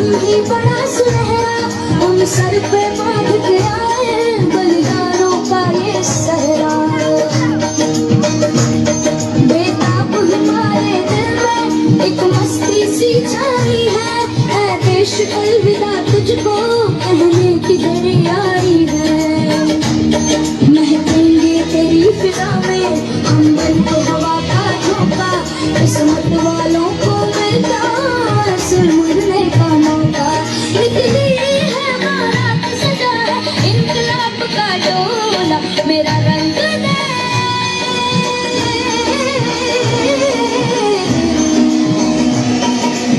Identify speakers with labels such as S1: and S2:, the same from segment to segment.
S1: ही बड़ा सुनहरा, हम सर पे बांध के आए बलिदानों का ये सहरा। बेताब हमारे दिल में एक मस्ती सी छाई है देश अलविदा तुझको कहने की घड़ी आई है। महकेंगे तेरी फिजा में हम बन के हवा का झोंका, किस्मत वालों को मिलता सिर मुड़ने का मौका। निकली है बारात सजा है इनकलाब का डोला, मेरा रंग दे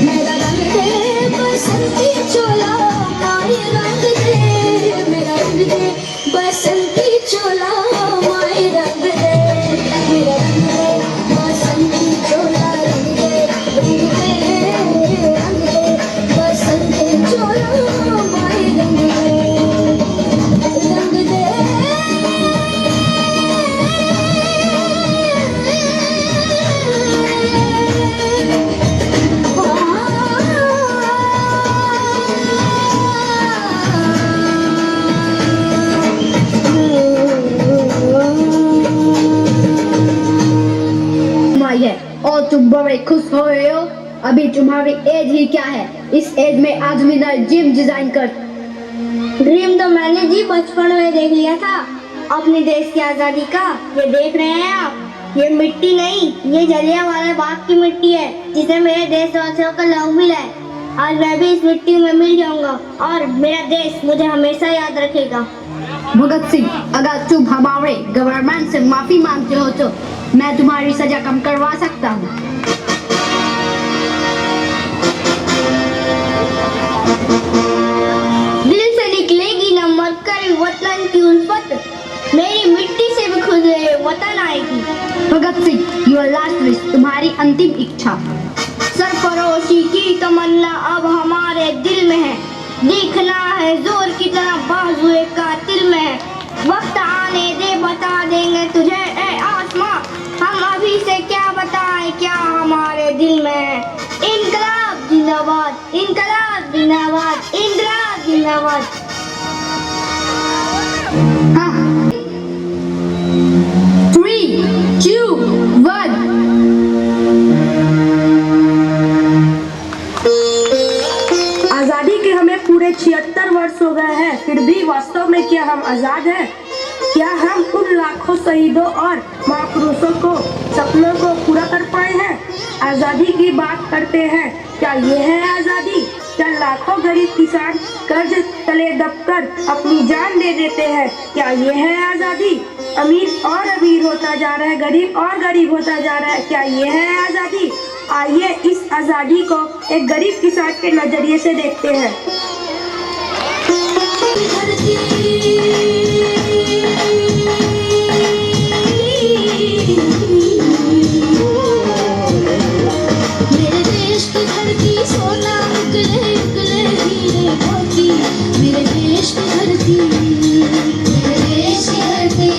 S1: मेरा रंग दे बसंती चोला, माई रंग दे मेरा रंग दे बसंती चोला, माई रंग दे मेरा रंग दे बसंती चोला, रंग दे बसंती चोला, माई रंग दे
S2: है और तुम बड़े खुश हो रहे हो। अभी तुम्हारी एज ही क्या है, इस एज में आदमी ना जिम डिजाइन कर।
S3: ड्रीम तो मैंने जी बचपन में देख लिया था अपने देश की आजादी का। ये देख रहे हैं आप, ये मिट्टी नहीं, ये जलियांवाला बाग की मिट्टी है जिसे मेरे देशवासियों का लहू मिला है। आज मैं भी इस मिट्टी में मिल जाऊंगा और मेरा देश मुझे हमेशा याद रखेगा।
S2: भगत सिंह, अगर तुम हमारे गवर्नमेंट से माफी मांगते हो तो मैं तुम्हारी सजा कम करवा सकता हूँ।
S3: दिल से निकलेगी न मरकर वतन की उल्फत, मेरी मिट्टी से भी खुद वतन आएगी।
S2: Bhagat Singh, your last wish, तुम्हारी अंतिम इच्छा।
S3: सरफरोशी की तमन्ना अब हमारे दिल में है, देखना है जोर कितना बाजुए कातिल में है। वक्त आने दे बता देंगे तुझे ए आसमां, हम अभी से क्या बताएं क्या हमारे दिल में है। इनकलाब जिंदाबाद, इनकलाब जिंदाबाद, इनकलाब जिंदाबाद।
S2: हाँ। 3, 2, 1।
S4: आजादी के हमें पूरे 76 वर्ष हो गए हैं, फिर भी वास्तव में क्या हम आजाद हैं? क्या हम उन लाखों शहीदों और महापुरुषों को सपनों को पूरा कर पाए हैं? आजादी की बात करते हैं, क्या ये है आजादी? क्या लाखों गरीब किसान कर्ज तले दबकर अपनी जान दे देते हैं? क्या ये है आजादी? अमीर और अमीर होता जा रहा है, गरीब और गरीब होता जा रहा है। क्या ये है आजादी? आइए इस आजादी को एक गरीब किसान के नजरिए से देखते हैं।
S1: मेरे देश की धरती सोना उगले उगले हीरे मोती, मेरे देश की धरती, मेरे देश की धरती,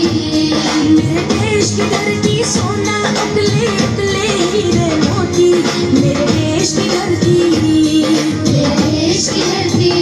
S1: मेरे देश की धरती सोना उगले उगले हीरे मोती, मेरे देश की धरती, मेरे देश की धरती।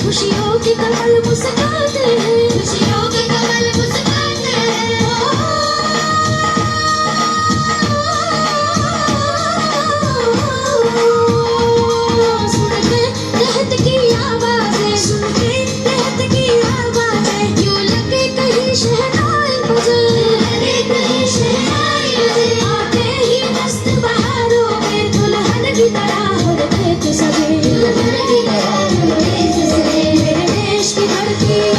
S1: खुशियों के कमल मुस्कुराते हैं, खुशियों के कमल मुस्कुराते हैं। सुन के रहत की आवाज़ें, सुन के रहत की आवाज़ें, यूं लगे कहीं शहनाई बजे, लगे कहीं शहनाई बजे। आते ही मस्त बहारों में दुल्हन की तरह हर खेत सजे, दुल्हन की तरह हर खेत सजे। मेरे देश की धरती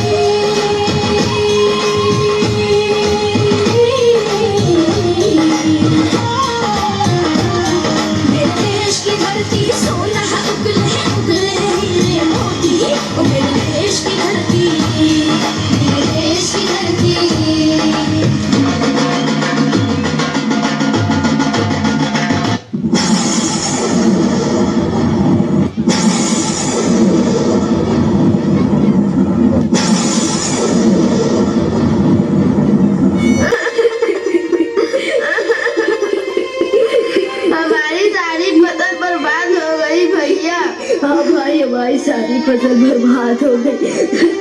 S2: सारी फसल बर्बाद हो गई।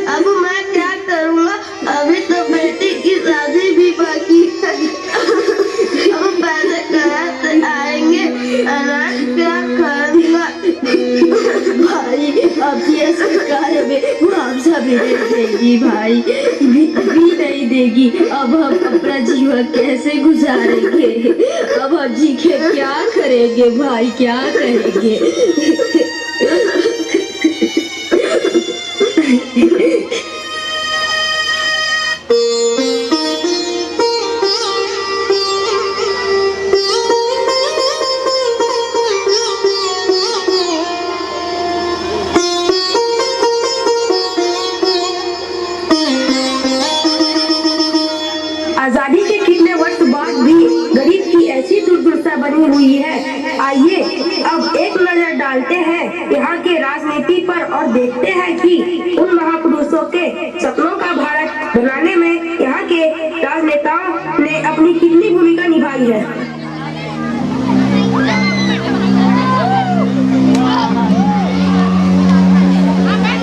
S3: अब मैं क्या करूँगा? अभी तो बेटी की शादी भी बाकी है। अब पैसे कहाँ से आएंगे? अनाज क्या खाऊंगा?
S2: भाई अब ये सरकार हमें मुआवजा भी नहीं देगी भाई, भी नहीं देगी। अब हम अपना जीवन कैसे गुजारेंगे? अब हम जी के क्या करेंगे भाई, क्या करेंगे?
S4: आजादी के कितने वर्ष बाद भी गरीब की ऐसी दुर्दशा बनी हुई है। आइए अब एक नजर डालते हैं यहाँ के राजनीति पर और देखते हैं कि उन महापुरुषों के सपनों का भारत बनाने में यहाँ के राजनेताओं ने अपनी कितनी भूमिका निभाई है।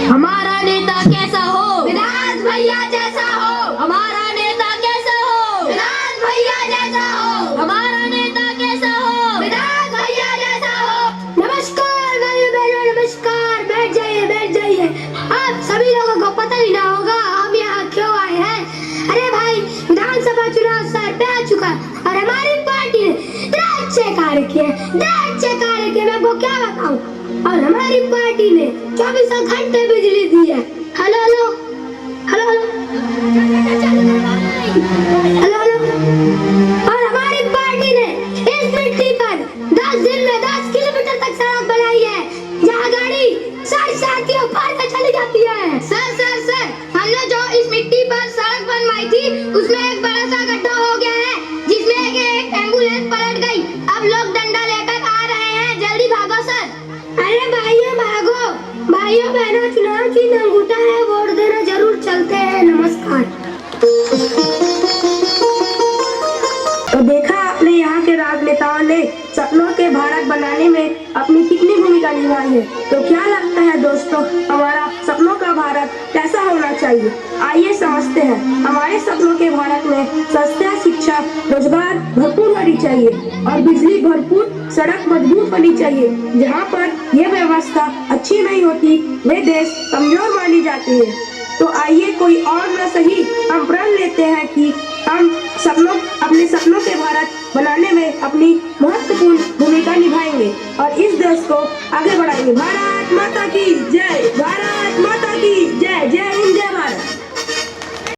S2: हमारा नेता कैसा हो?
S3: विराज भैया जैसा हो।
S2: हमारा नेता कैसा हो?
S3: विराज भैया जैसा हो।
S2: हमारा नेता कैसा हो?
S3: विराज भैया जैसा हो।
S2: नमस्कार भाइयों बहनों, नमस्कार। बैठ जाइए, बैठ जाइए। आप सभी लोगों को पता ही ना होगा हम यहाँ क्यों आए हैं। अरे भाई, विधानसभा चुनाव सर पे आ चुका है और हमारी पार्टी ने इतने अच्छे कार्य किए, इतने अच्छे कार्य किए, मैं आपको क्या बताऊं। और हमारी पार्टी ने 24 घंटे बिजली दी है। Hello hello hello hello hello. और हमारी पार्टी ने इस मिट्टी पर 10 दिन में 10 किलोमीटर तक सड़क बनाई है, जहाँ गाड़ी 60 के ऊपर से चली जाती है।
S3: सर, हमने जो इस मिट्टी पर सड़क बनवाई थी उसमें एक बड़ा सा गड्ढा हो गया है, जिसमें एक एम्बुलेंस पलट गई। अब लोग डंडा लेकर आ रहे हैं, जल्दी भागो सर।
S2: अरे भाइयों भागो, भाइयों बहनों, चुनाव की नंगूटा है, वोट देना जरूर चलते हैं। नमस्कार।
S4: तो देखा आपने यहाँ के राजनेताओं ने सपनों के भारत बनाने में अपनी कितनी भूमिका निभाई है। तो क्या लगता है दोस्तों, हमारा सपनों का भारत कैसा होना चाहिए? आइए समझते हैं। हमारे सपनों के भारत में स्वास्थ्य, शिक्षा, रोजगार भरपूर होनी चाहिए और बिजली भरपूर, सड़क मजबूत होनी चाहिए। जहाँ पर यह व्यवस्था अच्छी नहीं होती वे देश कमजोर मानी जाती है। तो आइए कोई और न सही, हम प्रण लेते हैं कि हम अपने सपनों के भारत बनाने में अपनी महत्वपूर्ण भूमिका निभाएंगे और इस देश को आगे बढ़ाएंगे। भारत माता की जय, भारत माता की जय, जय हिंद, जय भारत।